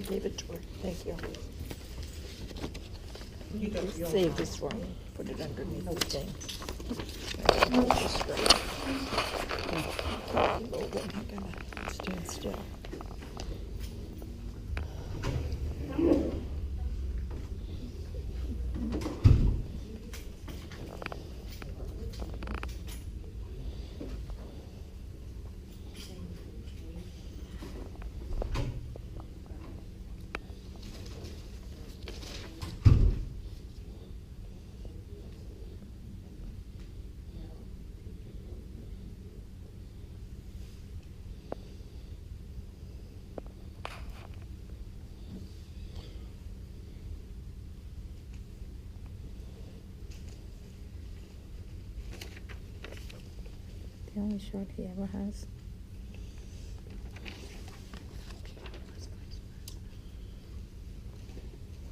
I gave it to her. Thank you. You got your own Save one. this for me. Put it underneath the thing. I gotta stand still. The only shot he ever has.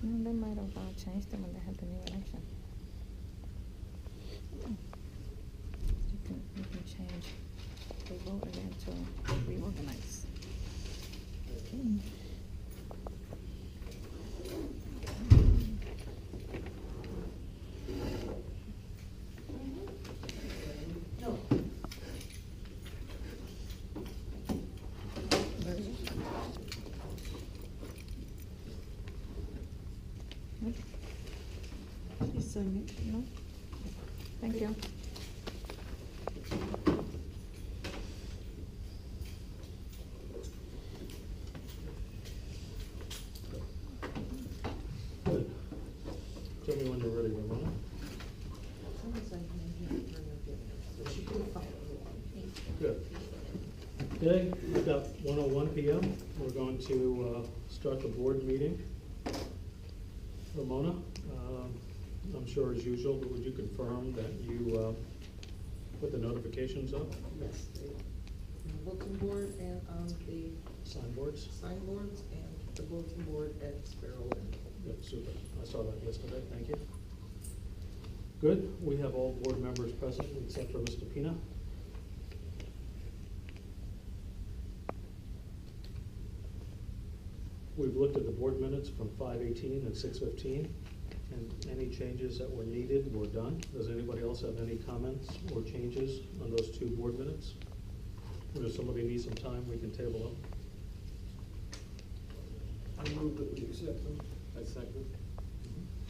No, they might have changed them when they had the new election. You can change. Revote again to reorganize. No. She's signing it. No? Thank you. Good. Tell me when you're ready, Ramona. Someone's signing in here for no gift, so she can follow along. Good. Okay, we've got 1:01 PM. We're going to start the board meeting. Ramona, I'm sure as usual, but would you confirm that you put the notifications up, Yes, the bulletin board and on the signboards? signboards and the bulletin board at Sparrow Lane. Good, super. I saw that yesterday, thank you. Good, we have all board members present except for Mr. Pina. We've looked at the board minutes from 5:18 and 6:15, and any changes that were needed were done. Does anybody else have any comments or changes on those two board minutes? Or if somebody needs some time, we can table them. I move that we accept them. I second.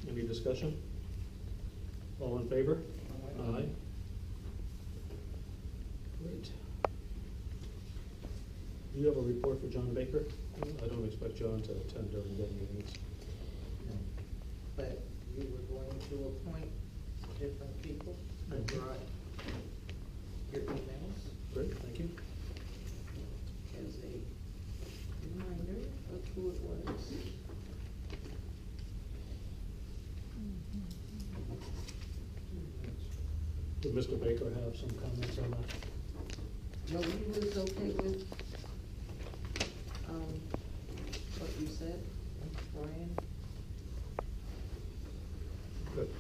Any discussion? All in favor? Aye. Great. Do you have a report for John Baker? I don't expect John to attend during their meetings. But you were going to appoint different people. I brought your emails Great, thank you. as a reminder of who it was. Did Mr. Baker have some comments on that? No, he was okay with, what you said, Brian. Good.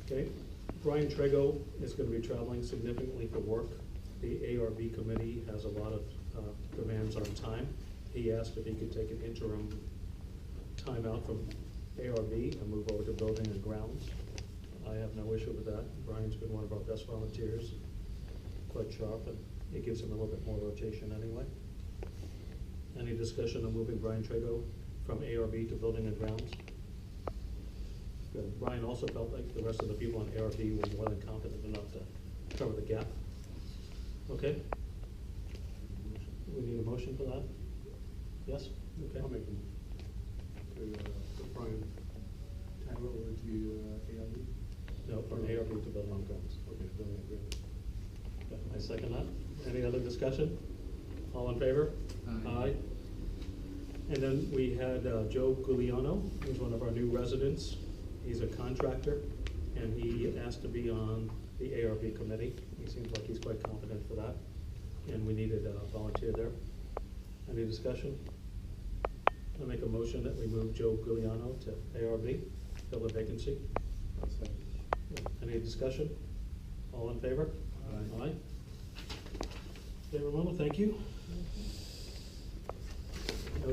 Okay, Brian Trego is gonna be traveling significantly for work. The ARB committee has a lot of demands on time. He asked if he could take an interim time out from ARB and move over to building and grounds. I have no issue with that. Brian's been one of our best volunteers, quite sharp, and it gives him a little bit more rotation anyway. Any discussion on moving Brian Trego from ARB to building and grounds? Good. Brian also felt like the rest of the people on ARB were more than competent enough to cover the gap. Okay? We need a motion for that? Yes? Okay. I'll make them. To put Brian Tanner over to AIB. No, from ARB to building and grounds. Okay, building and grounds. Okay, I second that. Any other discussion? All in favor? Aye. And then we had Joe Gugliano, who's one of our new residents. He's a contractor, and he asked to be on the ARB committee. He seems like he's quite competent for that, and we needed a volunteer there. Any discussion? I make a motion that we move Joe Gugliano to ARB, fill the vacancy. I'll second. Any discussion? All in favor? Aye. Aye. Okay, Ramona, thank you.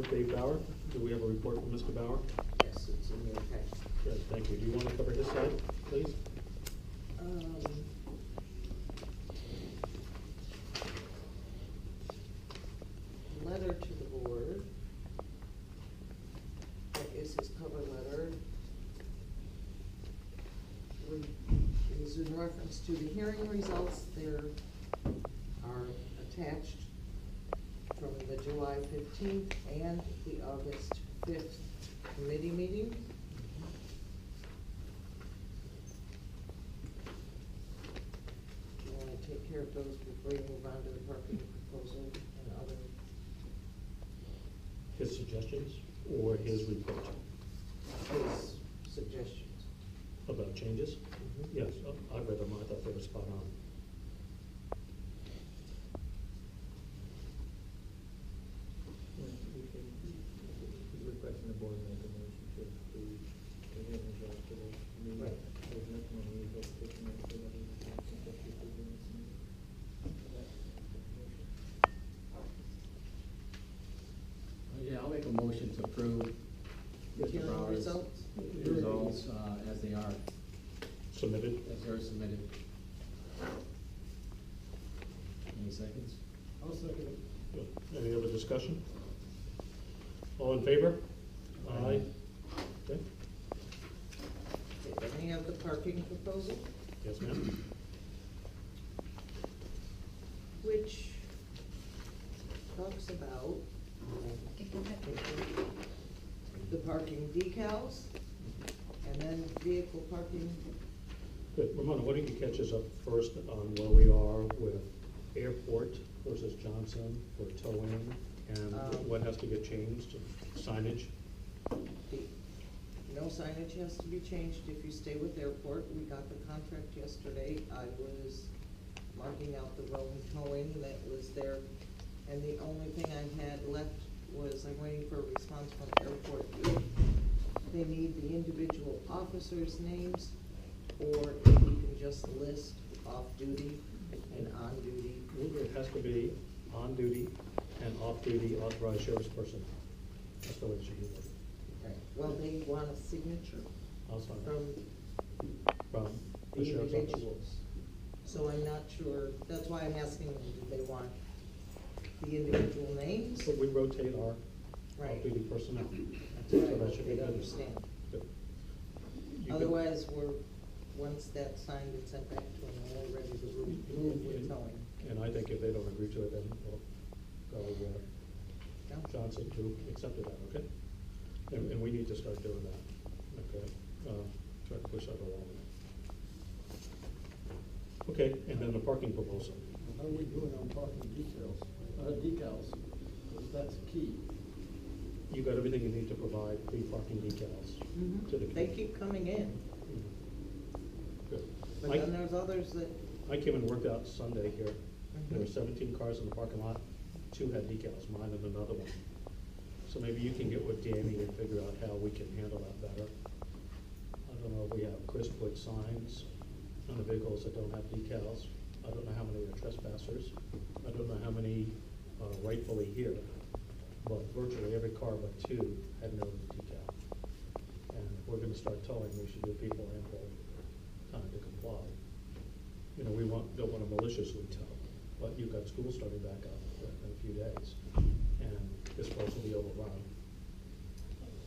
Dave Bauer. Do we have a report from Mr. Bauer? Yes, it's in your packet. Good, thank you. Do you want to cover his side, please? Letter to the board. That is his cover letter. Is in reference to the hearing results. There are attached from the July 15th and the August 5th committee meeting. Do you want to take care of those before you move on to the parking proposal and other? His suggestions or his report His suggestions. about changes? Yes, I read them. I thought they were spot on. He's requesting the board make a motion to approve the hearing results for the meeting. Right. There's nothing unusual, taking it for the Yeah, I'll make a motion to approve The Mr. hearing Bauer's results? results, as they are, Submitted? as they're submitted. Any seconds? I'll second it. Good. Any other discussion? All in favor? Aye. Okay, Okay, any of the parking proposal, yes, ma'am. which talks about the parking decals and then vehicle parking. Good. Ramona, why don't you catch us up first on where we are with airport versus Johnson for towing and what has to get changed, signage? No signage has to be changed if you stay with airport. We got the contract yesterday. I was marking out the road towing that was there. And the only thing I had left was I'm waiting for a response from airport. If they need the individual officers' names, or if you can just list off-duty and on-duty. It has to be on duty and off duty authorized sheriff's person. That's the way it should be. Right. Well, they want a signature I'll sign it. from From the the sheriff's office. individuals. So I'm not sure, that's why I'm asking them, do they want the individual names? But we rotate our Right. off-duty personnel. That's So what I that hope should be they good. understand. Good. You could- Otherwise, once that's signed and sent back to them, we're ready to move with towing. And I think if they don't agree to it, then we'll go Yeah. Johnson to accept that, okay? And we need to start doing that, okay? Try to push that along. Okay, and then the parking proposal. How are we doing on parking decals? Because that's key. You got everything you need to provide pre-parking decals to the They community. keep coming in, Good. but I- then there's others that, I came and worked out Sunday here. There were Mhm. 17 cars in the parking lot. 2 had decals, mine and another one. So maybe you can get with Danny and figure out how we can handle that better. I don't know if we have Chris put signs on the vehicles that don't have decals. I don't know how many are trespassers. I don't know how many are rightfully here. But virtually every car but 2 had no decal. And if we're gonna start towing, we should give people ample time to comply. You know, don't wanna maliciously tow, but you've got school starting back up in a few days, and this road's will be overrun.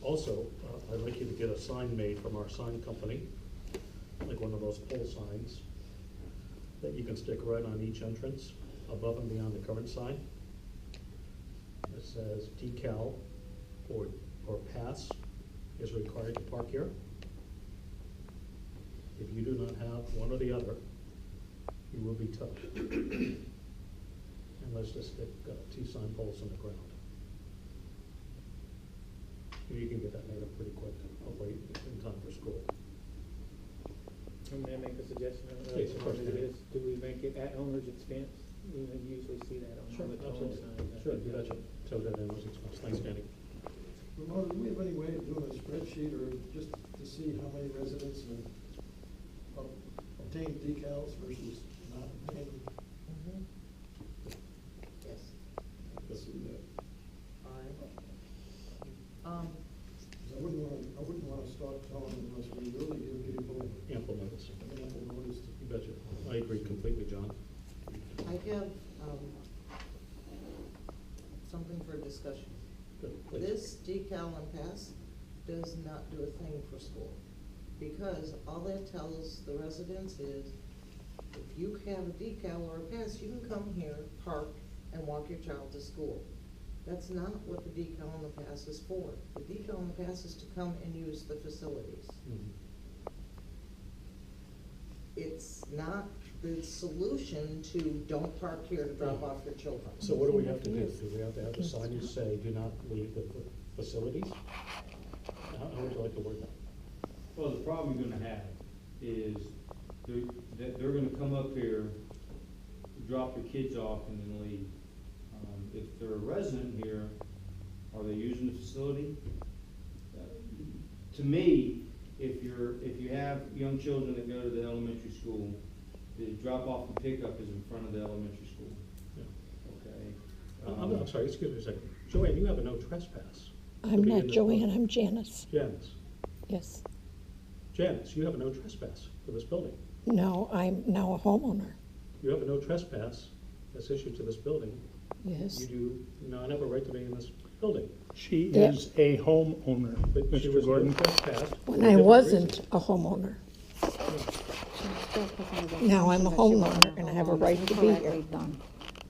Also, I'd like you to get a sign made from our sign company, like one of those pole signs, that you can stick right on each entrance, above and beyond the current sign. It says decal or pass is required to park here. If you do not have one or the other, you will be towed. And let's just stick 2 sign poles in the ground. You can get that made up pretty quick, hopefully in time for school. May I make a suggestion? Please, of course, Danny. Do we make it at owner's expense? We usually see that on all the towing signs. Sure, you betcha. Towed at owner's expense. Thanks, Danny. Ramona, do we have any way of doing a spreadsheet or just to see how many residents have obtained decals versus not obtaining? yes, Let's see that. fine. 'Cause I wouldn't wanna start telling them unless we really give people Ample notice. ample notice to. You betcha. I agree completely, John. I have, something for discussion. Good, please. This decal and pass does not do a thing for school, because all that tells the residents is, if you have a decal or a pass, you can come here, park, and walk your child to school. That's not what the decal and the pass is for. The decal and the pass is to come and use the facilities. Mhm. It's not the solution to don't park here to drop off your children. So what do we have to do? Do we have to have the signage say, do not leave the facilities? How would you like to word that? Well, the problem you're gonna have is they're gonna come up here, drop their kids off and then leave. If they're a resident here, are they using the facility? To me, if you have young children that go to the elementary school, the drop off and pickup is in front of the elementary school, Yeah. okay? I'm sorry, excuse me a second. Joanne, you have a no trespass. to I'm be in not this Joanne, building. I'm Janice. Janice. Yes. Janice, you have a no trespass for this building. No, I'm now a homeowner. You have a no trespass that's issued to this building. Yes. You do not have a right to be in this building. She Yeah. is a homeowner, But she Mr. was no Gordon. trespassed. for When a I different wasn't reason. a homeowner. Still because of the Now I'm a function that she was homeowner and I have a homeowner right to be here. incorrectly done.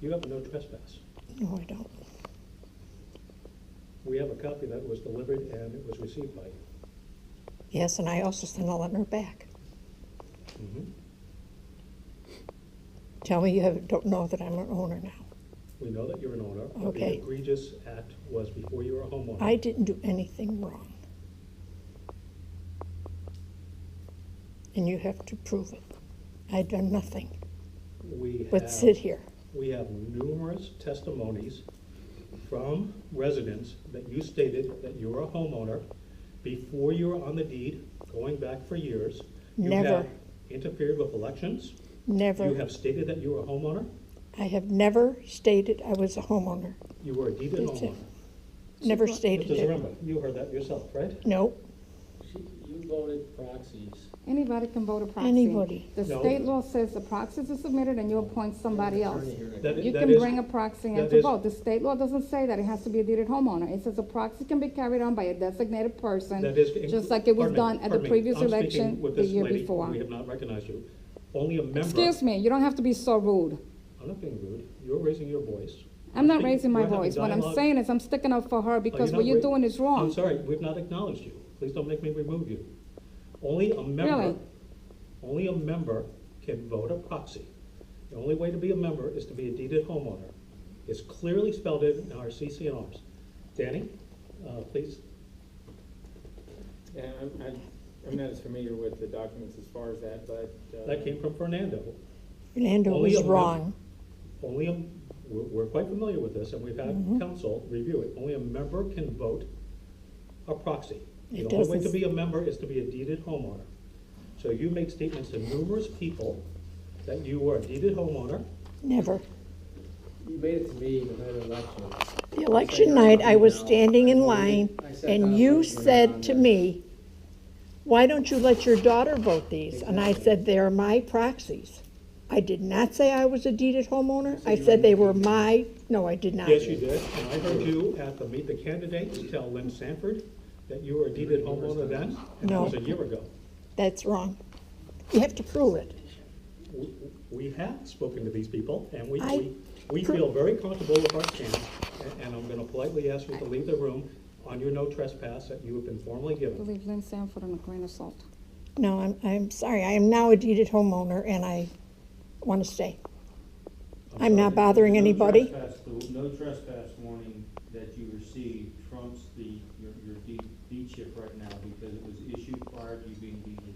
You have a no trespass. No, I don't. We have a copy that was delivered and it was received by you. Yes, and I also sent a letter back. Mhm. Tell me don't know that I'm an owner now. We know that you're an owner, but the Okay. egregious act was before you were a homeowner. I didn't do anything wrong. And you have to prove it. I've done nothing We but have- sit here. We have numerous testimonies from residents that you stated that you were a homeowner before you were on the deed, going back for years. You Never. have interfered with elections. You Never. have stated that you were a homeowner. I have never stated I was a homeowner. You were a deeded That's it. homeowner. Never Mr. stated it. Zaremba, you heard that yourself, right? No, You voted proxies. Anybody can vote a proxy. Anybody. The No. state law says the proxies are submitted and you appoint somebody else. That- You that can is- bring a proxy in that to is- vote. The state law doesn't say that it has to be a deeded homeowner. It says a proxy can be carried on by a designated person, That is. just like it was Pardon me, done at the pardon me. previous I'm speaking election with the this year lady. before. We have not recognized you. Only a member. Excuse me, you don't have to be so rude. I'm not being rude. You're raising your voice. I'm not speaking- raising my we're having voice. What I'm dialogue. saying is I'm sticking up for her because you're what not you're ra- doing is wrong. I'm sorry, we've not acknowledged you. Please don't make me remove you. Only a member, Really? only a member can vote a proxy. The only way to be a member is to be a deeded homeowner. It's clearly spelled in our CC&Rs. Danny, please. Yeah, I'm not as familiar with the documents as far as that, but. That came from Fernando. Fernando Only was a mem- wrong. Only a, we're quite familiar with this, and we've had Mm-hmm. council review it. Only a member can vote a proxy. The It only way to doesn't- be a member is to be a deeded homeowner. So you made statements to numerous people that you were a deeded homeowner. Never. You made it to me the night of the election. The election night, I was standing in line, and you said to me, "Why don't you let your daughter vote these?" And I said, "They're my proxies." I did not say I was a deeded homeowner. I said they were my, no, I did not. Yes, you did, and I heard you at the Meet the Candidates tell Lynn Sanford that you were a deeded homeowner then, and that No. was a year ago. That's wrong. You have to prove it. We have spoken to these people, and we I- feel very comfortable with our stance, and I'm gonna politely ask you to leave the room on your no trespass that you have been formally I given. believe Lynn Sanford on a grain of salt. No, I'm sorry. I am now a deeded homeowner, and I want to stay. I'm not bothering No anybody. trespass, no trespass warning that you received trumps your deed chip right now because it was issued prior to you being deeded.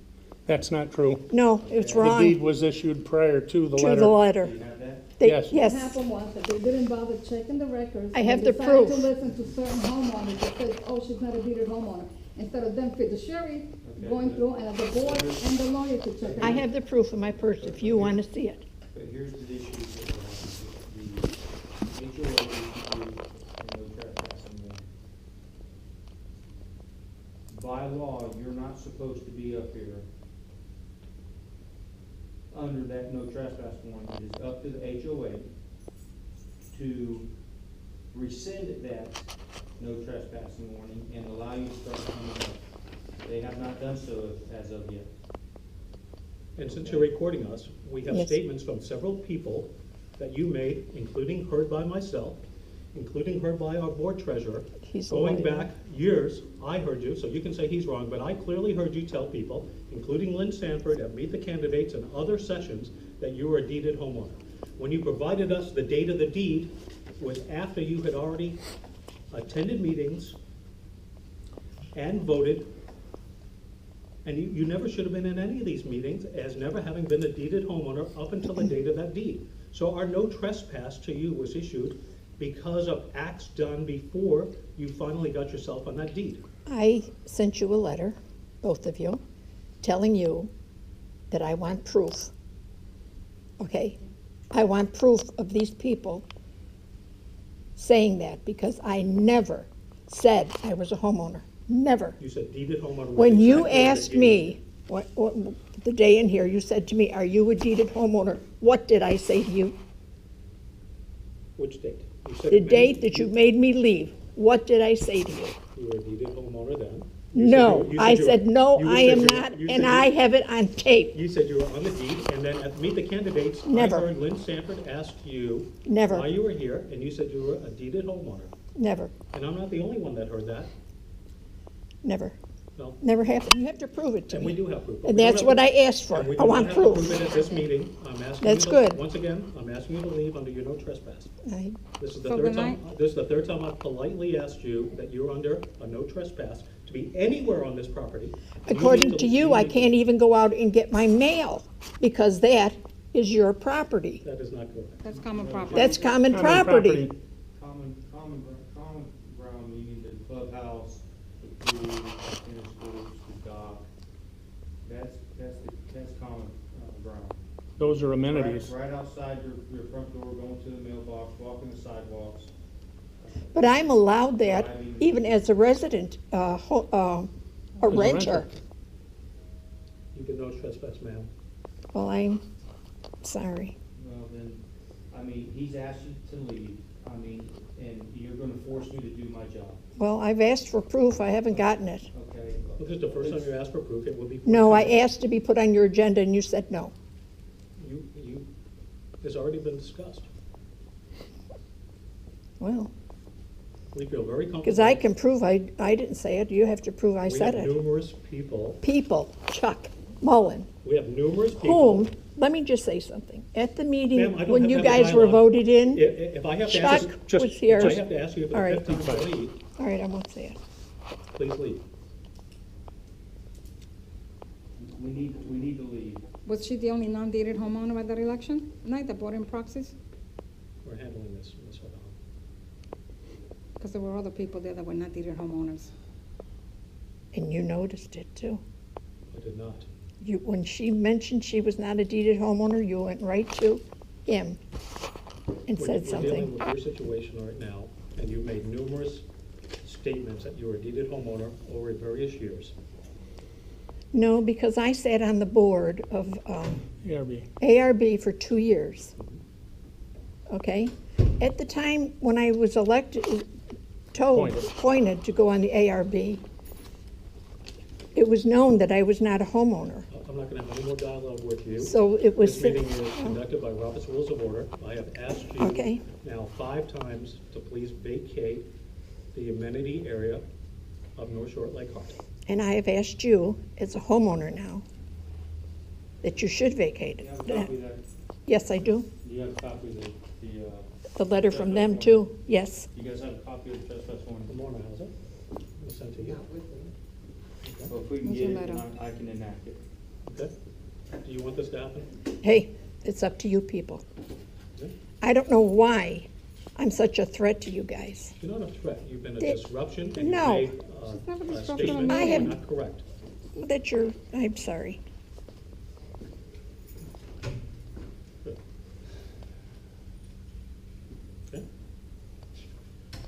That's not true. No, it's The deed wrong. was issued prior to the To letter. the letter. Do you have that? They- Yes. What Yes, happened was that they didn't bother checking the records. I and have they the decided proof. to listen to certain homeowners that said, oh, she's not a deeded homeowner. Instead of them fiduciary going but- through and the board and the lawyer to check it. I have the proof in my purse if you want to see it. But here's the issue that the HOA issued you a no trespassing warning. by law, you're not supposed to be up here under that no trespass warning. It is up to the HOA to rescind that no trespassing warning and allow you to start coming up. They have not done so as of yet. And since you're recording us, we have Yes. statements from several people that you made, including heard by myself, including heard by our board treasurer. He's a Going lawyer. back years, I heard you, so you can say he's wrong, but I clearly heard you tell people, including Lynn Sanford at Meet the Candidates and other sessions, that you were a deeded homeowner. When you provided us the date of the deed was after you had already attended meetings and voted. And you never should have been in any of these meetings as never having been a deeded homeowner up until the date of that deed. So our no trespass to you was issued because of acts done before you finally got yourself on that deed. I sent you a letter, both of you, telling you that I want proof. Okay? I want proof of these people saying that, because I never said I was a homeowner. Never. You said deeded homeowner. was When you exactly what it asked is. me, the day in here, you said to me, "Are you a deeded homeowner?" What did I say to you? Which date? You said The many- date that you made me leave, what did I say to you? You were a deeded homeowner then. You No, said you- I you said, no, you I said am you- not, you and said I you- have it on tape. You said you were on the deed, and then at Meet the Candidates, I Never. heard Lynn Sanford ask you Never. why you were here, and you said you were a deeded homeowner. Never, And I'm not the only one that heard that. never, No. never happened. You have to prove it to And we me. do have proof. but And we don't that's have- what I asked for. and we I do want not have to proof. prove it at this meeting. I'm asking That's you to, good. once again, I'm asking you to leave under your no trespass. I- This is the So third then time, this is the third time I've politely asked you that you're under a no trespass to be anywhere on this property. According to you, I need can't even go out and get my mail, because that is your property. That is not correct. That's common property. That's common property. Common ground, meaning the clubhouse, the pool, the tennis courts, the dock. That's common ground. Those are amenities. Right outside your front door, going to the mailbox, walking the sidewalks. But I'm allowed that even as a resident, a renter. You get no trespass, ma'am. Well, I'm sorry. Well, then, I mean, he's asked you to leave, I mean, and you're gonna force me to do my job, Well, I've asked for proof. I haven't gotten it. okay? Well, this is the first time you asked for proof, it will be. No, I forthcoming. asked to be put on your agenda and you said no. It's already been discussed. Well, We feel very comfortable. because I can prove I didn't say it. You have to prove I said We have it. numerous people, People, Chuck Mullen, we have numerous people. whom, let me just say something. At the meeting, Ma'am, I don't when have you to have a guys were dialogue. voted in, If I have to ask, Chuck Just- was here. if I have to ask you for All the right. 15th to leave, All right, I won't say it. please leave. We need to leave. Was she the only non-deeded homeowner at that election night that brought in proxies? We're handling this, Ms. O'Donnell. Because there were other people there that were not deeded homeowners. And you noticed it too. I did not. You, when she mentioned she was not a deeded homeowner, you went right to him and said We're dealing something. with your situation right now, and you made numerous statements that you were a deeded homeowner over various years. No, because I sat on the board of ARB. ARB for 2 years. Okay? At the time when I was appointed to go on the ARB, it was known that I was not a homeowner. I'm not gonna have any more dialogue with you. So it was. This meeting is conducted by Robert's Rules of Order. I have asked you Okay. now 5 times to please vacate the amenity area of North Shore Lake Hart. And I have asked you, as a homeowner now, that you should vacate Do you have a it. copy of that? Yes, I do. Do you have a copy of the, The letter from them too, yes. you guys have a copy of the trespass warning? Good morning, how's it? We'll send to you. Not with me. Well, if we can What's get your it, letter? I can enact it. Okay? Do you want this to happen? Hey, it's up to you people. Okay. I don't know why I'm such a threat to you guys. You're not a threat. You've been a They- disruption, and you've No. made She's never a disrupted statement a that meeting. are I have- not correct. That you're, I'm sorry. Good. Okay?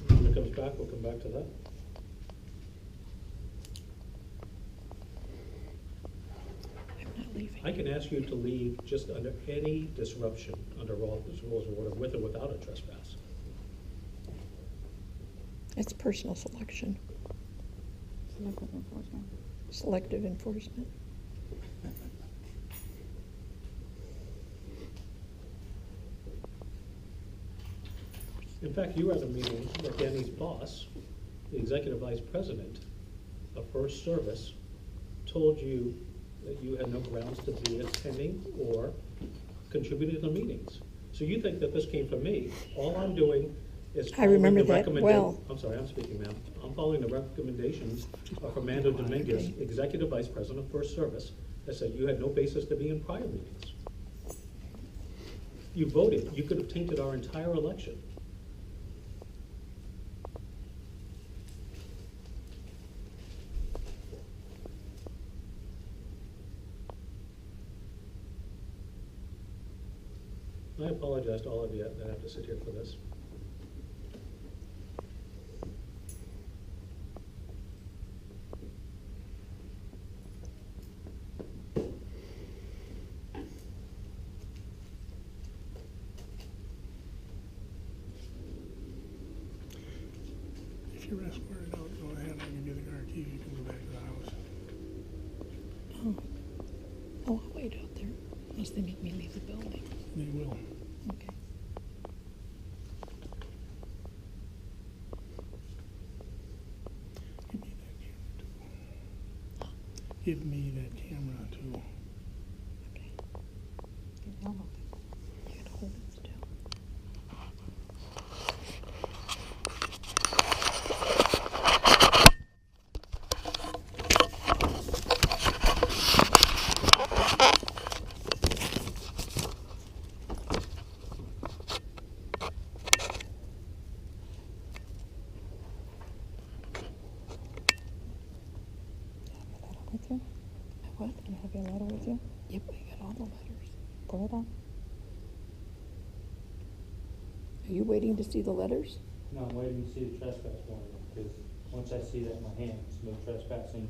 When it comes back, we'll come back to that. I can ask you to leave just under any disruption, under Robert's rules of order, with or without a trespass. It's personal selection, Selective enforcement. selective enforcement. In fact, you were at a meeting where Danny's boss, the executive vice president of First Service, told you that you had no grounds to be attending or contributing to the meetings. So you think that this came from me. All I'm doing is I following remember the that well. I'm sorry, I'm speaking, ma'am. I'm following the recommendations of Armando Dominguez, Okay. executive vice president of First Service, that said you had no basis to be in prior meetings. You voted. You could have tainted our entire election. I apologize to all of you that have to sit here for this. If you're escorted out, go ahead, I'll give you the car keys, you can go back to the house. Oh, I'll wait out there, unless they make me leave the building. They will. Okay. Give me that camera too. Okay. You gotta hold it still. With you? What? You have your letter with you? Yep, I got all the letters. Pull it out. Are you waiting to see the letters? No, I'm waiting to see the trespass warning, because once I see that in my hands, no trespassing,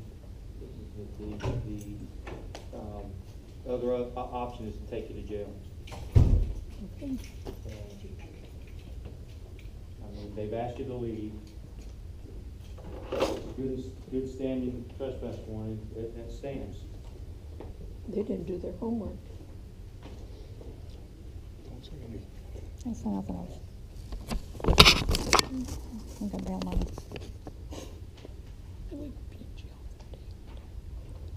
the other option is to take you to jail. Okay. I mean, they've asked you to leave. Good standing trespass warning, that stands. They didn't do their homework. That's nothing else. I'm gonna bail money. I would be in jail for 30.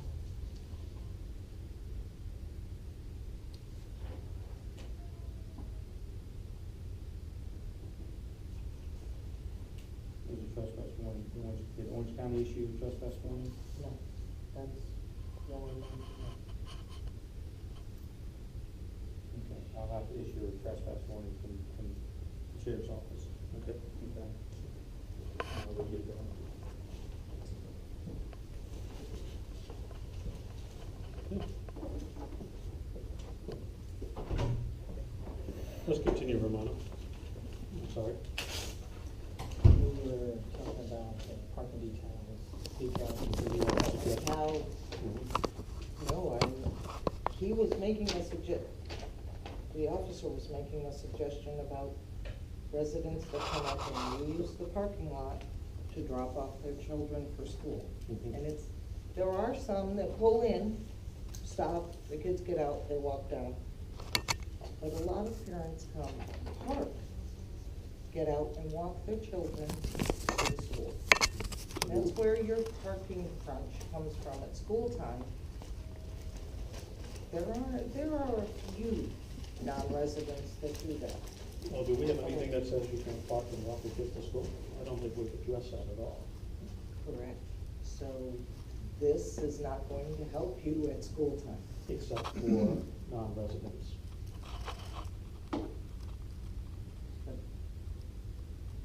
There's a trespass warning. Did Orange County issue a trespass warning? No, that's the only one. Okay, I'll have to issue a trespass warning from the sheriff's office. Okay. Okay. We'll get that. Let's continue, Romano. I'm sorry. We were talking about parking details. How, no, he was making a the officer was making a suggestion about residents that come up and use the parking lot to drop off their children for school. Mhm. And there are some that pull in, stop, the kids get out, they walk down. But a lot of parents come, park, get out and walk their children to the school. That's where your parking crunch comes from at school time. There are a few non-residents that do that. Well, do we have anything that says you can park and walk your kids to school? I don't think we've addressed that at all. Correct. So this is not going to help you at school time. Except for non-residents.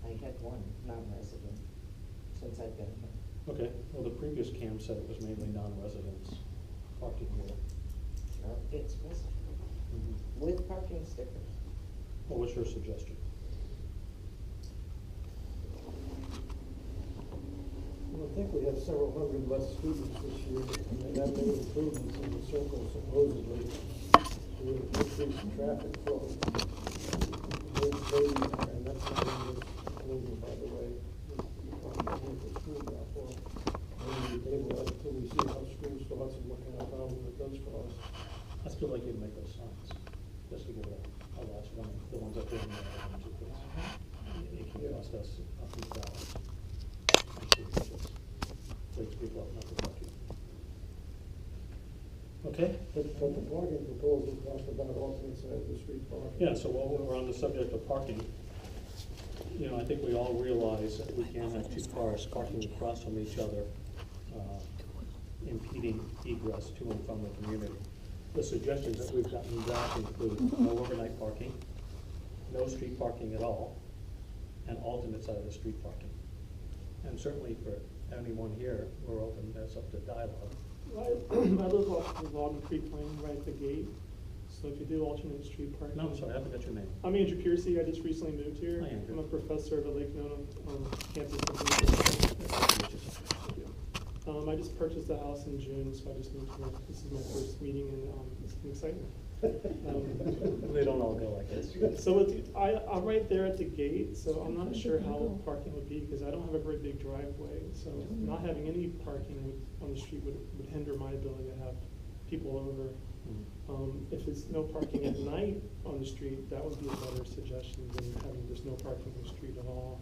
I had one non-resident since I've been here. Okay, well, the previous cam said it was mainly non-residents parking here. No, it's resident, with parking stickers. What was your suggestion? I think we have several hundred less students this year, and they have made improvements in the circle supposedly to increase the traffic flow. Maybe, and that's not in this proposal, by the way, the school drop off. Maybe we table that until we see how school starts and what kind of problem it does cause. I still like you to make those signs, just to give it a last one, the ones up there in the elementary kids. It can cost us a few dollars. Wakes people up not to park you. Okay? But the parking proposal talks about alternate side of the street parking. Yeah, so while we're on the subject of parking, you know, I think we all realize that we can't have two cars parking across from each other, impeding egress to and from the community. The suggestions that we've gotten back include no overnight parking, no street parking at all, and alternate side of the street parking. And certainly for anyone here, we're open, that's up to dialogue. I live off of Logan Creek Lane, right at the gate, so if you do alternate street parking. No, I'm sorry, I forgot your name. I'm Andrew Piercy, I just recently moved here. Hi, Andrew. I'm a professor at Lake Nona campus. I just purchased a house in June, so I just moved here. This is my first meeting, and it's been exciting. They don't all go like this. So I'm right there at the gate, so I'm not sure how parking would be, because I don't have a very big driveway, so not having any parking on the street would hinder my ability to have people over. If it's no parking at night on the street, that would be a better suggestion than having just no parking on the street at all.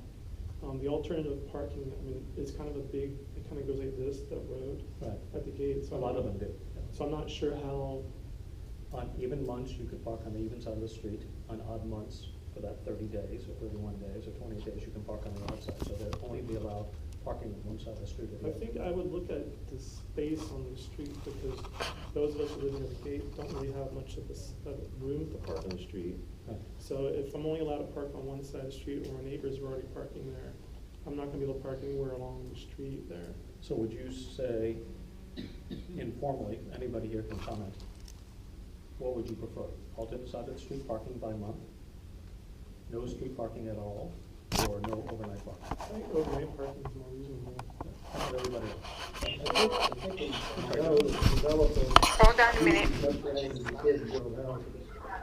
The alternative parking, I mean, is kind of a big, it kind of goes like this, the road at the gate. So A lot of them do. So I'm not sure how. On even months, you could park on the even side of the street. On odd months, for that 30 days, or 31 days, or 20 days, you can park on the outside. So they'll only be allowed parking on one side of the street. I think I would look at the space on the street, because those of us who live near the gate don't really have much of room to park on the street. Right. So if I'm only allowed to park on one side of the street, or my neighbors are already parking there, I'm not gonna be able to park anywhere along the street there. So would you say, informally, anybody here can comment, what would you prefer? Alternate side of the street parking by month? No street parking at all? Or no overnight parking? I think overnight parking is more reasonable. How about everybody else? I think we develop a. Hold on a minute.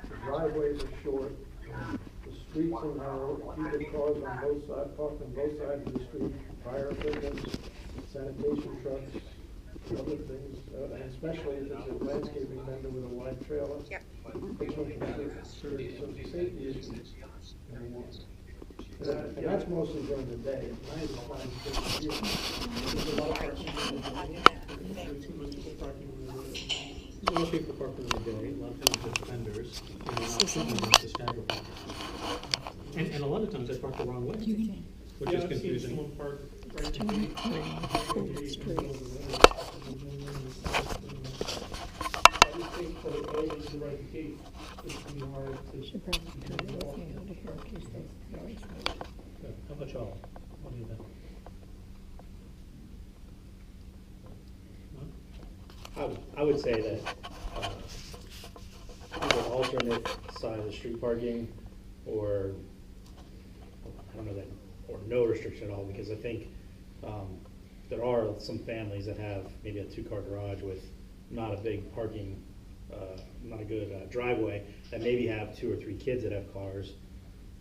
The driveways are short, the streets are narrow, keep the cars on both sides, parked on both sides of the street, fire equipment, sanitation trucks, other things, and especially if it's a landscaping vendor with a wide trailer. Yep. Which one can serve, so it's a safety issue. And that's mostly during the day, at night it's fine. There's a lot of parking during the day. Most people parking on the road. A lot of people park in the day, a lot of times it's vendors, and they're not showing us the staggered parking. And a lot of times they park the wrong way, which is I've seen confusing. someone park right at the gate. I just think for the early to the right gate, it's gonna be hard to. Should probably turn it off and out of here in case they noise. Good. How about y'all? What do you think? Huh? I would say that either alternate side of the street parking, or I don't know that, or no restriction at all, because I think there are some families that have maybe a 2-car garage with not a big parking, not a good driveway, that maybe have 2 or 3 kids that have cars,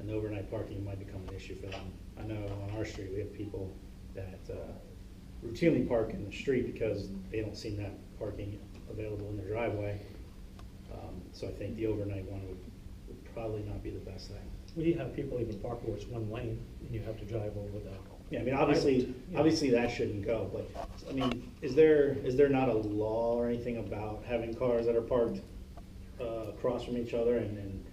and overnight parking might become an issue for them. I know on our street we have people that routinely park in the street because they don't see that parking available in their driveway. So I think the overnight one would probably not be the best thing. We have people even park where it's one lane, and you have to drive over the. Yeah, I mean, obviously that shouldn't go, but, I mean, is there not a law or anything about having cars that are parked across from each other and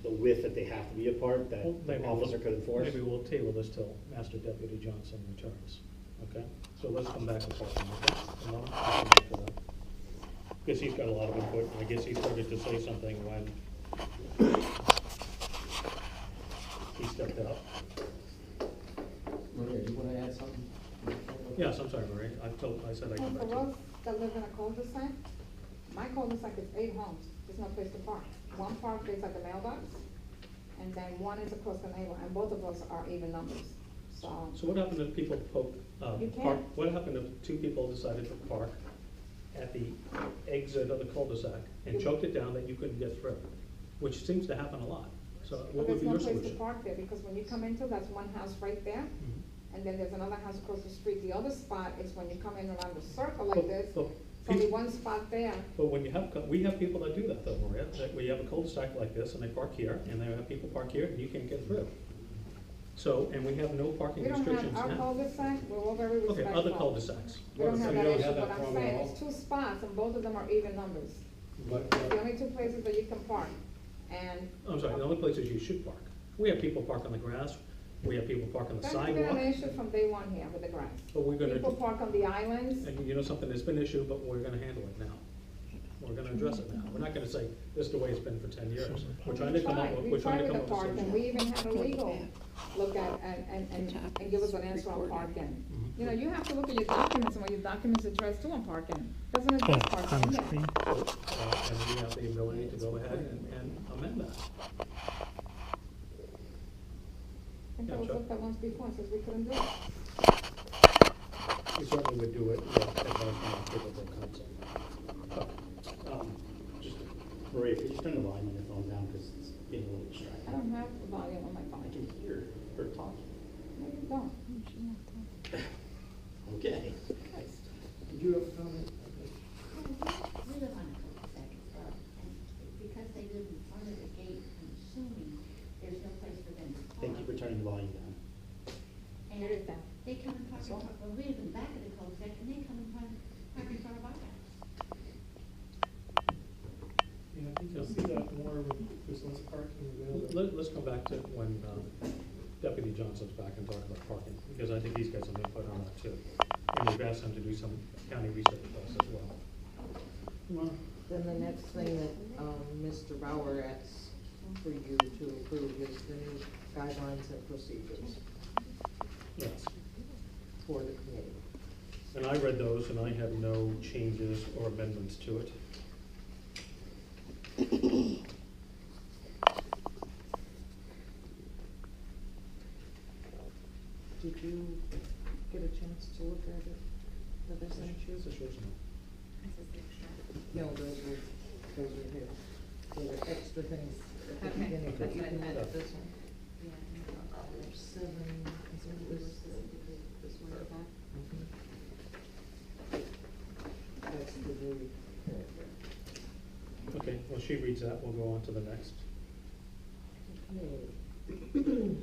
the width that they have to be apart that the officer could enforce? Maybe we'll table this till Master Deputy Johnson returns, okay? So let's come back to parking, okay? Come on, let's come back to that. Guess he's got a lot of input, and I guess he started to say something when he stepped out. Maria, do you want to add something? Yes, I'm sorry, Marie, I said I come back to For you. us that live in a cul-de-sac, my cul-de-sac is 8 homes, there's no place to park. One park is at the mailbox, and then one is across the neighbor, and both of us are even numbers. So, So what happened if people You park, can't. what happened if two people decided to park at the exit of the cul-de-sac and choked it down that you couldn't get through? Which seems to happen a lot. So but what would there's be no your place to solution? park there, because when you come into, that's one house right there, Mhm. and then there's another house across the street. The other spot is when you come in around the circle like But- this, but there's only peop- one spot there. But when you have, we have people that do that though, Maria, that we have a cul-de-sac like this and they park here, and they have people park here and you can't get through. So, and we have no parking We don't restrictions have our now. cul-de-sac, we're all very Okay, respectful. other cul-de-sacs. We don't So have you that don't issue, have that but I'm problem at saying, all? it's two spots, and both of them are even numbers. But, The only two places that you can park, and. I'm sorry, the only places you should park. We have people park on the grass, we have people park on the That's been sidewalk. an issue from day one here with the grass. But we're gonna People do- park on the islands. And you know something, it's been an issue, but we're gonna handle it now. We're gonna address it now. We're not gonna say, this is the way it's been for 10 years. We're trying to come up with, we're trying to come up with a We tried with the parking, solution. we even had a legal look at, and give us an answer on parking. You know, you have to look at your documents, and what your documents address too on parking. Doesn't address parking in there. And we have the ability to go ahead and amend that. I think that was Yeah, looked at once before, and says we couldn't do it. We certainly would do it with advice from our capable council. Just, Maria, could you turn the volume on your phone down, because it's getting a little distracting. I don't have the volume on my phone. I can hear her talking. No, you don't. Okay. Did you have a comment? We live on a cul-de-sac as well, and because they live in front of the gate, I'm assuming there's no place for them to park. Thank you for turning the volume down. And It is down. they come and park, well, we live in the back of the cul-de-sac, and they come and park in front of our house. Yeah, I think you'll see that more when there's less parking available. Let's come back to when Deputy Johnson's back and talk about parking, because I think he's got some input on that too. And we've asked him to do some county research for us as well. Then the next thing that, Mr. Bauer asks for you to approve is the new guidelines and procedures Yes. for the committee. And I read those and I have no changes or amendments to it. Did you get a chance to look at it? That I sent you? It's a short one. No, those are here. There are extra things at the Okay. beginning, but you That's can what I look meant. at this one. There's 7, is it this one at the back? That's the new paragraph. Okay, well, she reads that, we'll go on to the next. Okay.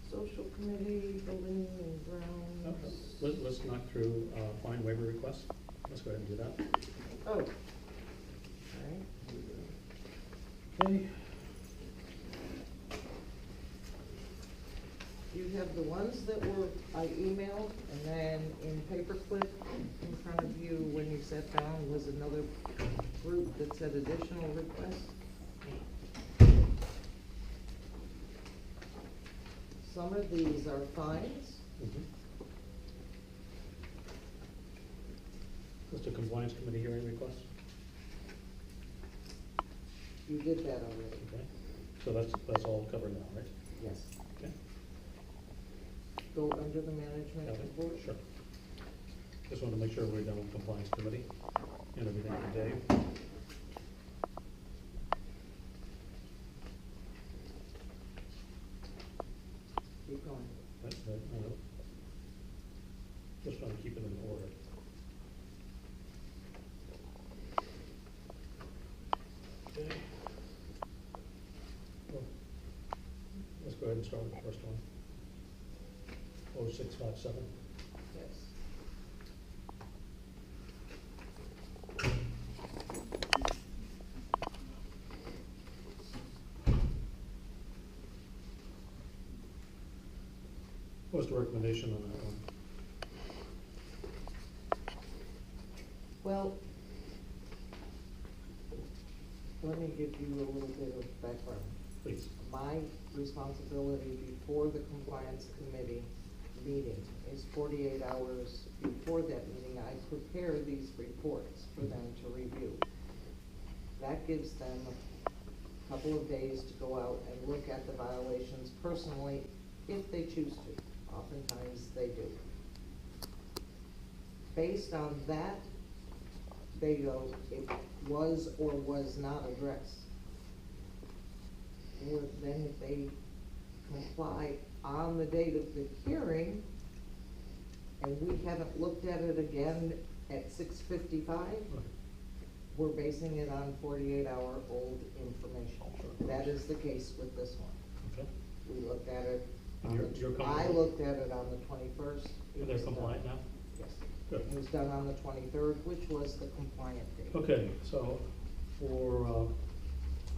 Social committee, building and grounds. Let's knock through fine waiver requests. Let's go ahead and do that. Oh. Alright. Okay. You have the ones that were, I emailed, and then in paperclip in front of you, when you sat down, was another group that said additional requests. Some of these are fines. Mr. Compliance Committee hearing requests. You did that already. Okay, so that's all covered now, right? Yes. Okay. Go under the management Okay, report. sure. Just want to make sure we're done with Compliance Committee and everything for Dave. Keep going. Just trying to keep it in order. Okay. Well, let's go ahead and start with the first one. 0657. Yes. What's the recommendation on that one? Well, let me give you a little bit of background. Please. My responsibility before the compliance committee meeting is 48 hours before that meeting, I prepare these reports for them to review. That gives them a couple of days to go out and look at the violations personally if they choose to. Oftentimes they do. Based on that, they go, it was or was not addressed. Or then if they comply on the date of the hearing, and we haven't looked at it again at 6:55, we're basing it on 48-hour-old information. That is the case with this one. Okay. We looked at it, And you're I comfortable? looked at it on the 21st. It They're was done- compliant now? Yes. Good. It was done on the 23rd, which was the compliant date. Okay, so for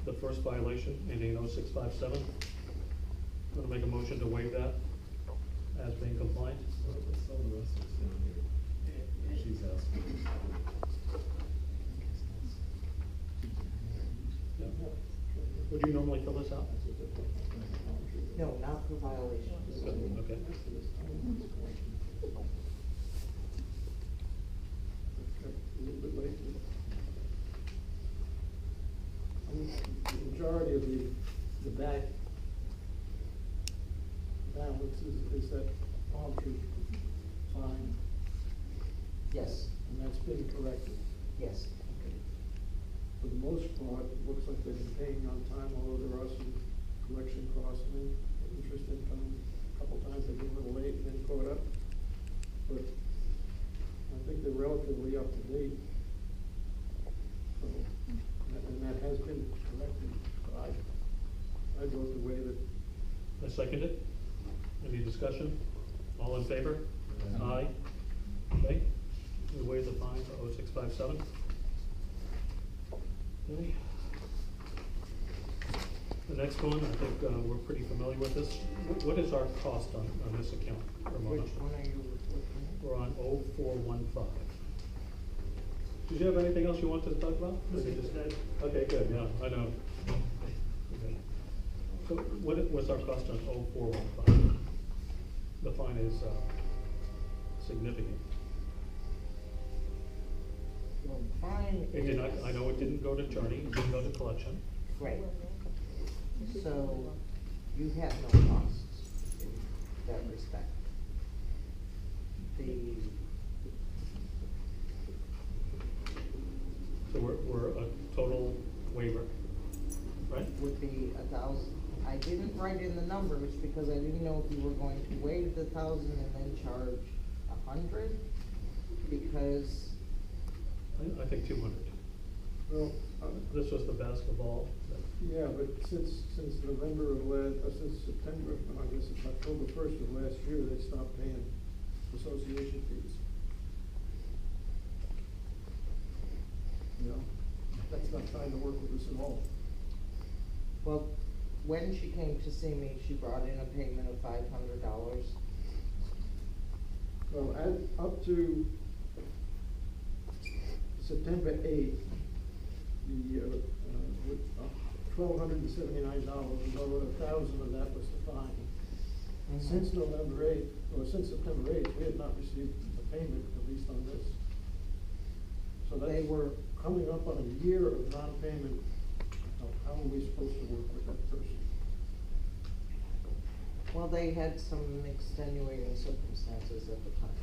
the first violation, ending in 0657, I'm gonna make a motion to waive that as being compliant. What's all the rest of it's down here? She's asking. Yeah. Would you normally fill this out? No, not for violations. Okay. A little bit late. The majority of the back balance is that palm tree sign, Yes, and that's been corrected. yes. For the most part, it looks like they've been paying on time, although there are some collection costs and interest income. A couple times they've been a little late and then caught up. But I think they're relatively up to date. So, and that has been corrected. I vote the way that. I second it. Any discussion? All in favor? Aye. Okay, we waive the fine for 0657. Okay. The next one, I think we're pretty familiar with this. What is our cost on this account, Ramona? Which one are you looking at? We're on 0415. Did you have anything else you wanted to talk about? Or you just- Okay, good, yeah, I know. Okay. So what was our cost on 0415? The fine is significant. Well, fine It did not, is- I know it didn't go to attorney, it didn't go to collection. Right. So you have no costs in that respect. The, So we're a total waiver, right? would be 1,000. I didn't write in the numbers because I didn't know if you were going to waive the 1,000 and then charge 100, because uh, I think 200. Well, This was the basketball. yeah, but since November of since September, I guess it's October 1st of last year, they stopped paying association fees. You know, that's not trying to work with us at all. well, when she came to see me, she brought in a payment of $500. Well, up to September 8th, the, $1,279, although 1,000 of that was the fine. Since November 8th, or since September 8th, we had not received a payment, at least on this. So They that's were, coming up on a year of non-payment. How are we supposed to work with that person? well, they had some extenuating circumstances at the time.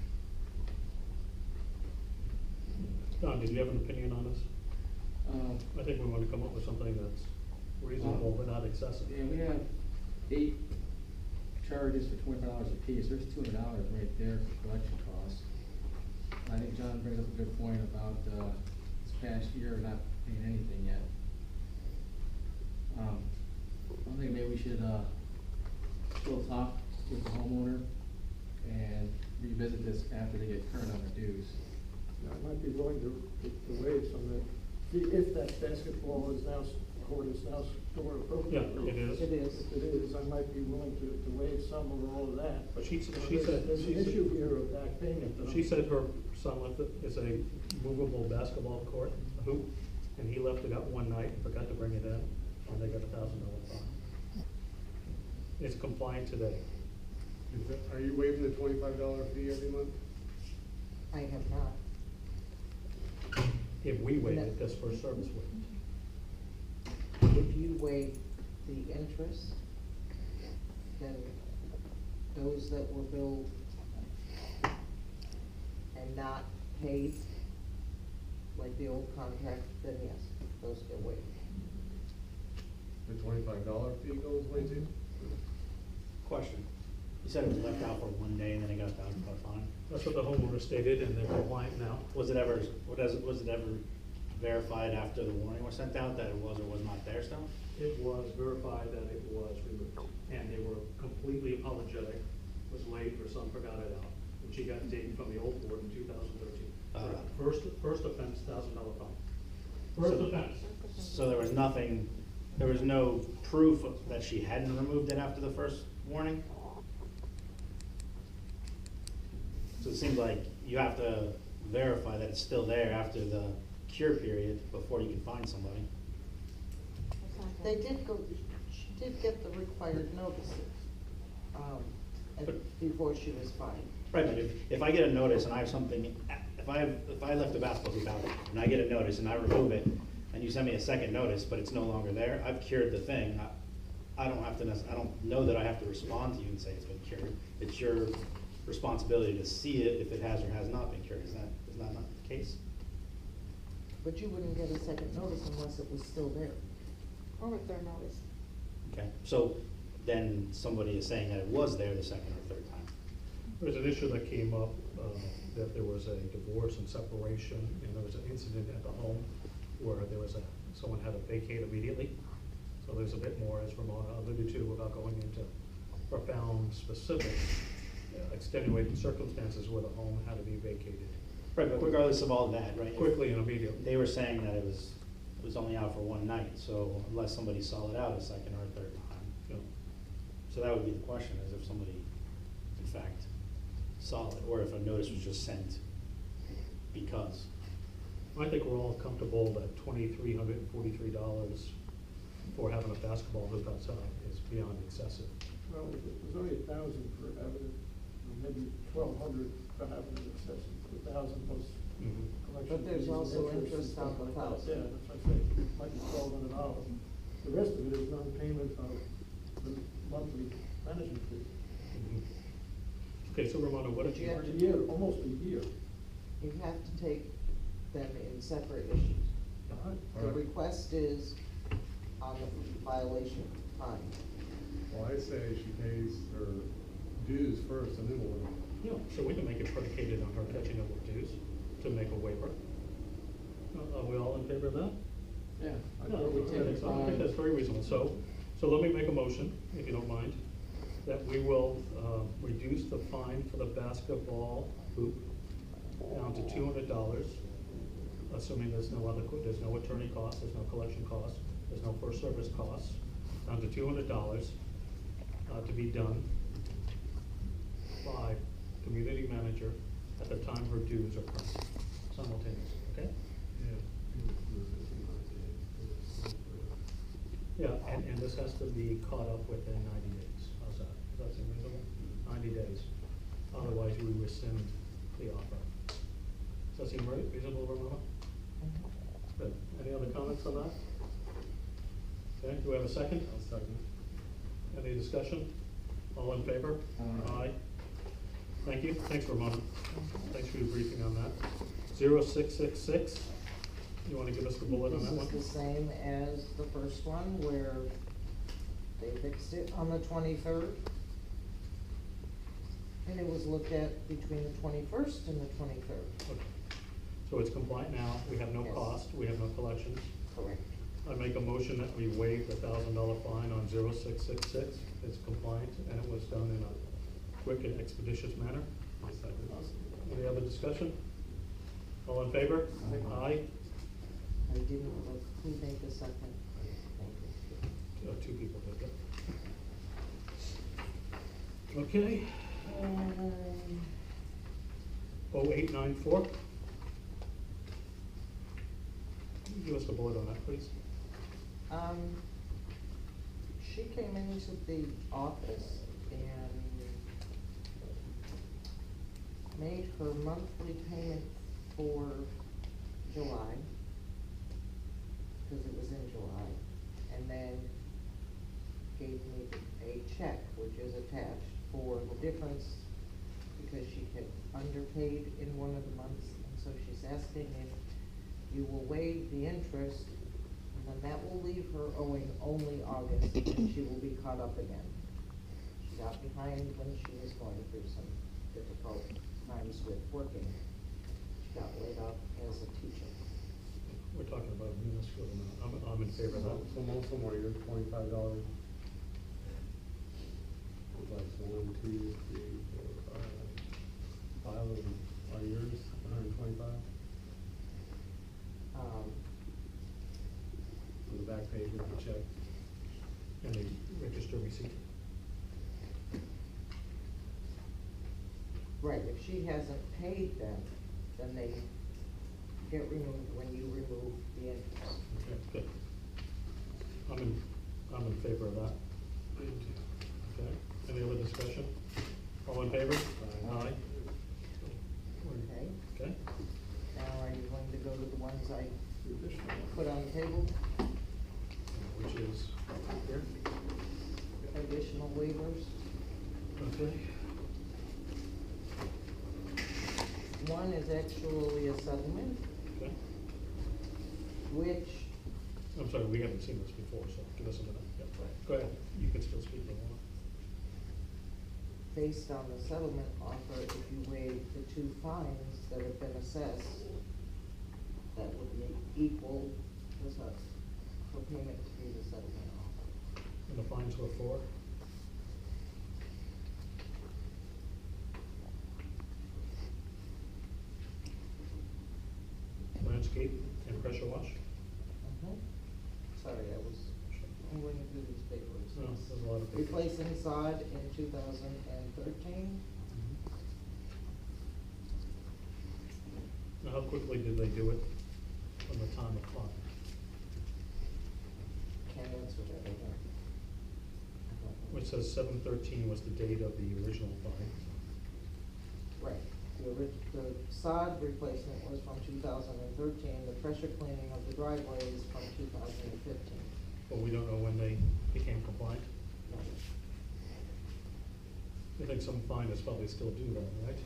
Don, did you have an opinion on this? I think we want to come up with something that's reasonable but not excessive. Yeah, we have 8 charges for $25 a piece. There's $200 right there for collection costs. I think John brings up a good point about this past year not paying anything yet. I think maybe we should still talk with the homeowner and revisit this after they get current on their dues. I might be willing to waive some of that. If that basketball is now, court is now stored appropriately. Yeah, it is. It is. If it is, I might be willing to waive some or all of that. But she There's said, an issue here of back payment. that she said her son left it, is a movable basketball court, a hoop, and he left it out one night and forgot to bring it in, and they got a $1,000 fine. It's compliant today. Are you waiving the $25 fee every month? I have not. If we waive it, that's for service waive. If you waive the interest, then those that were billed and not paid, like the old contract, then yes, those get waived. The $25 fee goes away too? Question. You said it was left out for one day and then it got $1,000 fine. That's what the homeowner stated, and they're compliant now. Was it ever verified after the warning was sent out that it was or was not there still? It was verified that it was removed, and they were completely apologetic, was late or some forgot it out. And she got a date from the old board in 2013. First offense, $1,000 fine. First offense. So there was nothing, there was no proof that she hadn't removed it after the first warning? So it seems like you have to verify that it's still there after the cure period before you can find somebody. They did go, she did get the required notices, before she was fined. Right, but if I get a notice and I have something, if I left a basketball hoop out and I get a notice and I remove it, and you send me a second notice, but it's no longer there, I've cured the thing. I don't have to, I don't know that I have to respond to you and say it's been cured. It's your responsibility to see it if it has or has not been cured. Is that not the case? But you wouldn't get a second notice unless it was still there. Or a third notice. Okay, so then somebody is saying that it was there the second or third time. There was an issue that came up, that there was a divorce and separation, and there was an incident at the home where someone had to vacate immediately. So there's a bit more, as Ramona alluded to, without going into profound, specific, extenuating circumstances where the home had to be vacated. Right, but regardless of all that, right? Quickly and immediately. They were saying that it was only out for one night, so unless somebody saw it out a second or a third time. Yeah. So that would be the question, is if somebody, in fact, saw it, or if a notice was just sent because. I think we're all comfortable that $2,343 for having a basketball hoop outside is beyond excessive. Well, it was only 1,000 for having it, or maybe 1,200 for having it excessive, 1,000 plus collection. But there's fees and also and interest stuff on the like that. 1,000. Yeah, that's what I say, it might be $1,200. The rest of it is non-payment of the monthly management fee. Okay, so Ramona, what did But you you? have to A year, almost a year. You have to take them in separate issues. The request is on the violation time. Well, I say she pays her dues first and then we'll. Yeah, so we can make it predicated on her catching up with dues to make a waiver. Are we all in favor of that? Yeah. No, I think that's very reasonable. So let me make a motion, if you don't mind, that we will reduce the fine for the basketball hoop down to $200, assuming there's no attorney costs, there's no collection costs, there's no first service costs, down to $200 to be done by community manager at the time her dues are current, simultaneously, okay? Yeah, and this has to be caught up within 90 days. How's that? Does that seem reasonable? 90 days. Otherwise, we rescind the offer. Does that seem reasonable, Ramona? Good. Any other comments on that? Okay, do we have a second? I'll second. Any discussion? All in favor? Aye. Thank you. Thanks, Ramona. Thanks for your briefing on that. 0666. You want to give us the bullet on that one? This is the same as the first one where they fixed it on the 23rd. And it was looked at between the 21st and the 23rd. Okay. So it's compliant now. We have no Yes. cost. We have no collections. Correct. I make a motion that we waive the $1,000 fine on 0666. It's compliant and it was done in a quick and expeditious manner. Any other discussion? All in favor? Aye. I didn't look, who made the second? Thank you. Two people did that. Okay. 0894. Give us the bullet on that, please. She came into the office and made her monthly payment for July, because it was in July, and then gave me a check, which is attached, for the difference because she had underpaid in one of the months, and so she's asking if you will waive the interest, and then that will leave her owing only August, and she will be caught up again. She got behind when she was going through some difficult times with working. She got laid off as a teacher. We're talking about a minuscule amount. I'm in favor of that. So most of them are your $25. It's like 1, 2, 3, 4, 5. 5 of them are yours, 125. On the back page of the check. And the register receipt. Right, if she hasn't paid them, then they get removed when you remove the interest. Okay, good. I'm in favor of that. Okay, any other discussion? All in favor? Aye. Okay, Okay, now are you going to go to the ones I put on the table? which is here? Additional waivers? Okay. One is actually a settlement, Okay. which, I'm sorry, we haven't seen this before, so give us a minute. Yeah, go ahead, you can still speak for a moment. based on the settlement offer, if you waive the 2 fines that have been assessed, that would be equal for payment to be the settlement offer. And the fines were for? Landscape and pressure wash? Sorry, I'm going through these papers. No, there's a lot of papers. Replacing sod in 2013. Now, how quickly did they do it from the time of fine? Can't answer that, I don't know. Which says 7/13 was the date of the original fine. Right, the sod replacement was from 2013, the pressure cleaning of the driveway is from 2015. But we don't know when they became compliant. I think some fine is probably still due then, right?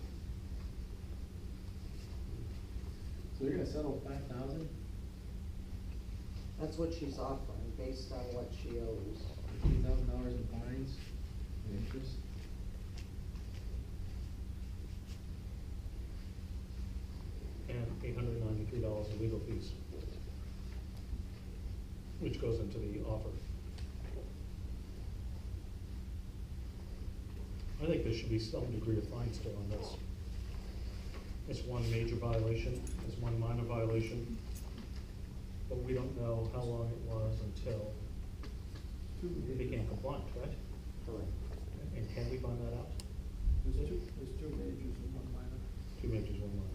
So you're gonna settle 5,000? That's what she's offering, based on what she owes. $3,000 in fines and interest? And $893 in legal fees, which goes into the offer. I think there should be some degree of fine still on this. It's one major violation, it's one minor violation, but we don't know how long it was until it became compliant, right? Correct. And can we find that out? There's 2 majors and 1 minor. 2 majors, 1 minor.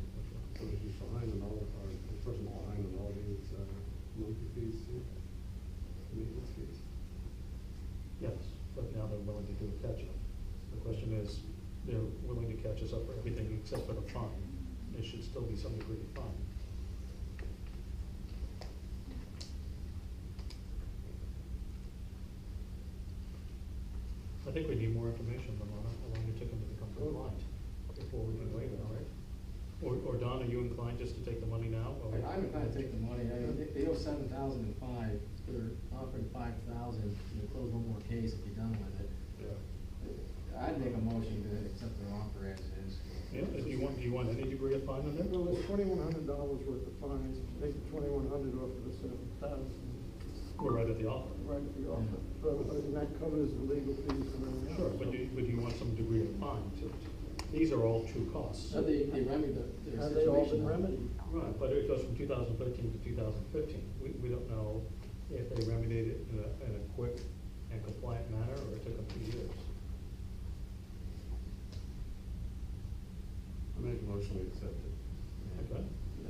So if you find an all, or the person behind an all these monthly fees too, maintenance fees. Yes, but now they're willing to do a catch-up. The question is, they're willing to catch us up for everything except for the fine. There should still be some degree of fine. I think we need more information, Ramona, how long it took them to become compliant before we can waive it, all right? Or Don, are you inclined just to take the money now? I'm inclined to take the money. They owe 7,005. They're offering 5,000. You close one more case if you're done with it. Yeah. I'd make a motion to accept their offer as is. Yeah, do you want any degree of fine on there? Well, there's $2,100 worth of fines, take the 2,100 off of the 7,000. We're right at the offer. Right at the offer, and that covers the legal fees and everything else. Sure, but do you want some degree of fine to it? These are all true costs. So they remedied their Have they all situation. been remedied? Right, but it goes from 2013 to 2015. We don't know if they remedied it in a quick and compliant manner, or it took them 2 years. I make a motion to accept it. Okay?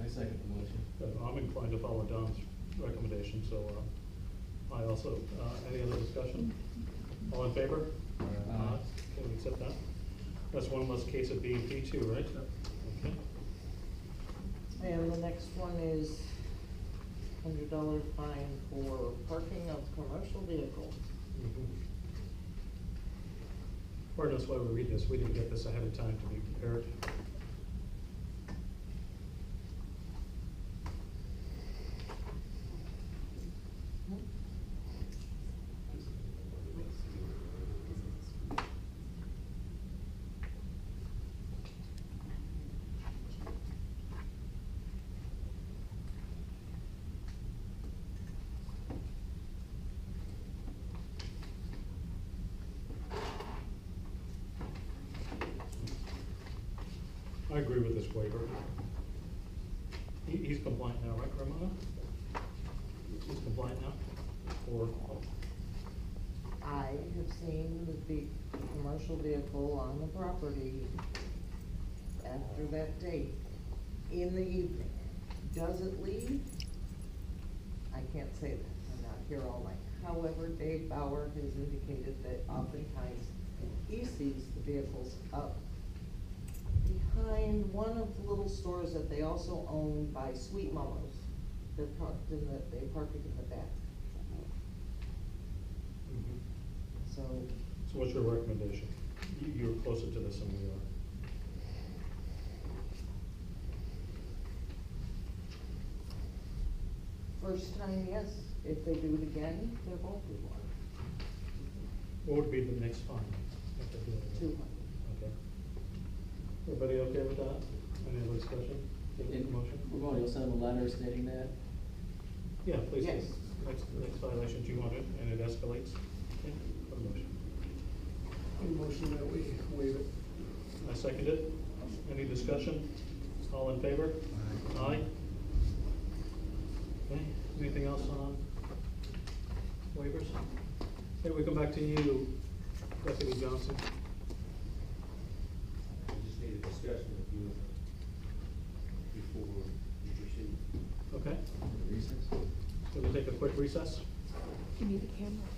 I second the motion. I'm inclined to follow Don's recommendation, so, I also, any other discussion? All in favor? Can we accept that? That's one less case of B&P too, right? Okay. And the next one is $100 fine for parking of commercial vehicles. Pardon us while we read this, we didn't get this ahead of time to be prepared. I agree with this waiver. He's compliant now, right, Ramona? He's compliant now? Or, I have seen the commercial vehicle on the property after that date in the evening. Does it leave? I can't say that, I'm not here all night. However, Dave Bauer has indicated that oftentimes he sees the vehicles up behind one of the little stores that they also own by Sweet Mamas. They're parked in they park it in the back. So, so what's your recommendation? You're closer to this than we are. first time, yes. If they do it again, there won't be one. What would be the next fine? If they do it again? 200. Okay. Everybody okay with that? Any other discussion? Take a motion? Ramona, you'll send them a letter stating that? Yeah, please. Yes. Next violation, do you want it, and it escalates? Okay, put a motion. Motion that we waive it. I second it. Any discussion? All in favor? Aye. Okay, anything else on waivers? Okay, we come back to you, Deputy Johnson. I just need a discussion with you before we proceed. Okay, Recess? so we take a quick recess? Give me the camera.